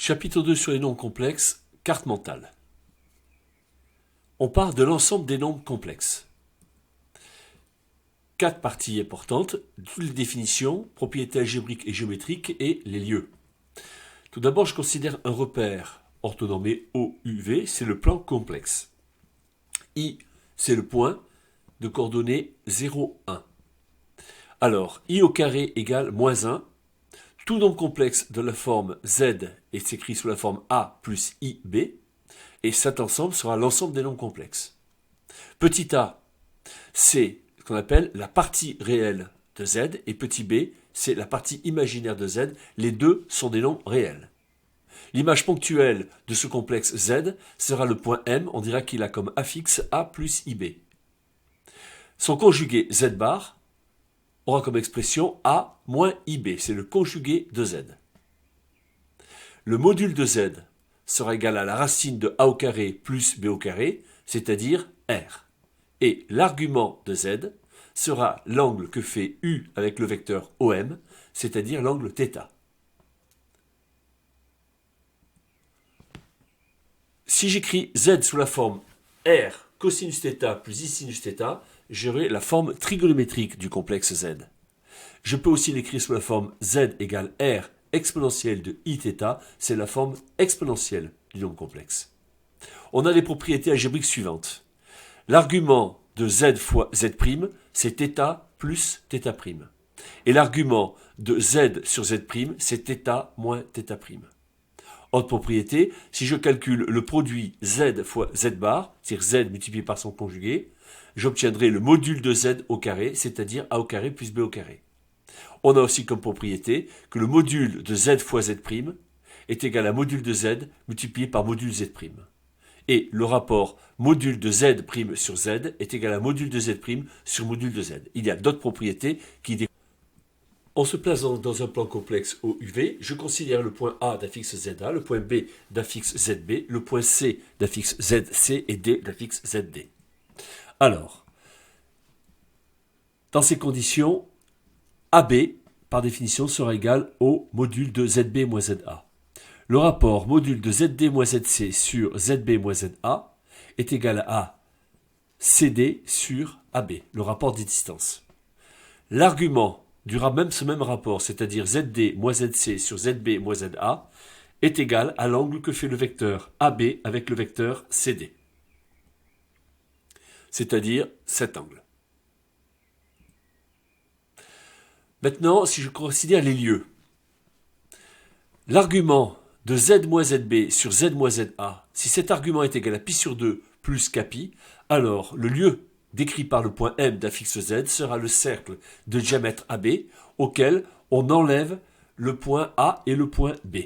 Chapitre 2 sur les nombres complexes, carte mentale. On part de l'ensemble des nombres complexes. 4 parties importantes, toutes les définitions, propriétés algébriques et géométriques et les lieux. Tout d'abord, je considère un repère orthonormé OUV, c'est le plan complexe. I, c'est le point de coordonnées 0, 1. Alors, I au carré égale moins 1. Tout nombre complexe de la forme Z est écrit sous la forme A plus IB, et cet ensemble sera l'ensemble des nombres complexes. Petit a, c'est ce qu'on appelle la partie réelle de Z, et petit b, c'est la partie imaginaire de Z. Les deux sont des nombres réels. L'image ponctuelle de ce complexe Z sera le point M, on dira qu'il a comme affixe A plus IB. Son conjugué Z bar aura comme expression A moins IB, c'est le conjugué de Z. Le module de Z sera égal à la racine de A au carré plus B au carré, c'est-à-dire R. Et l'argument de Z sera l'angle que fait U avec le vecteur OM, c'est-à-dire l'angle θ. Si j'écris Z sous la forme R cosinus θ plus I sinus θ, j'aurai la forme trigonométrique du complexe Z. Je peux aussi l'écrire sous la forme Z égale R exponentielle de Iθ, c'est la forme exponentielle du nombre complexe. On a les propriétés algébriques suivantes. L'argument de Z fois Z', c'est θ plus θ'. Et l'argument de Z sur Z', c'est θ moins θ'. Autre propriété, si je calcule le produit Z fois Z bar, c'est-à-dire Z multiplié par son conjugué, j'obtiendrai le module de Z au carré, c'est-à-dire A au carré plus B au carré. On a aussi comme propriété que le module de Z fois Z' est égal à module de Z multiplié par module Z'. Et le rapport module de Z' sur Z est égal à module de Z' sur module de Z. Il y a d'autres propriétés qui découlent. En se plaçant dans un plan complexe OUV, je considère le point A d'affixe ZA, le point B d'affixe ZB, le point C d'affixe ZC et D d'affixe ZD. Alors, dans ces conditions, AB, par définition, sera égal au module de ZB moins ZA. Le rapport module de ZD moins ZC sur ZB moins ZA est égal à CD sur AB, le rapport des distances. L'argument du même rapport, c'est-à-dire ZD moins ZC sur ZB moins ZA, est égal à l'angle que fait le vecteur AB avec le vecteur CD. C'est-à-dire cet angle. Maintenant, si je considère les lieux, l'argument de Z moins ZB sur Z moins ZA, si cet argument est égal à pi sur 2 plus kpi, alors le lieu décrit par le point M d'affixe Z sera le cercle de diamètre AB auquel on enlève le point A et le point B.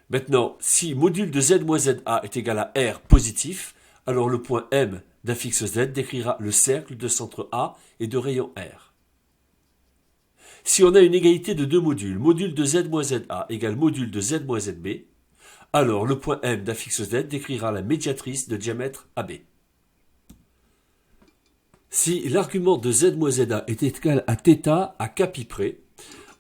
Maintenant, si module de Z moins ZA est égal à R positif, alors le point M d'affixe Z décrira le cercle de centre A et de rayon R. Si on a une égalité de deux modules, module de Z moins ZA égale module de Z moins ZB, alors le point M d'affixe Z décrira la médiatrice de diamètre AB. Si l'argument de Z moins ZA est égal à θ à kpi près,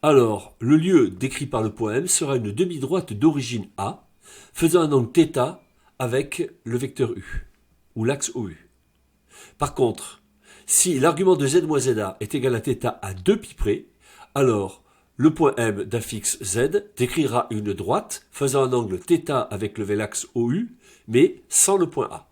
alors le lieu décrit par le point M sera une demi-droite d'origine A, faisant un angle θ avec le vecteur U, ou l'axe OU. Par contre, si l'argument de Z moins ZA est égal à θ à 2 pi près, alors le point M d'affixe Z décrira une droite faisant un angle θ avec le l'axe OU, mais sans le point A.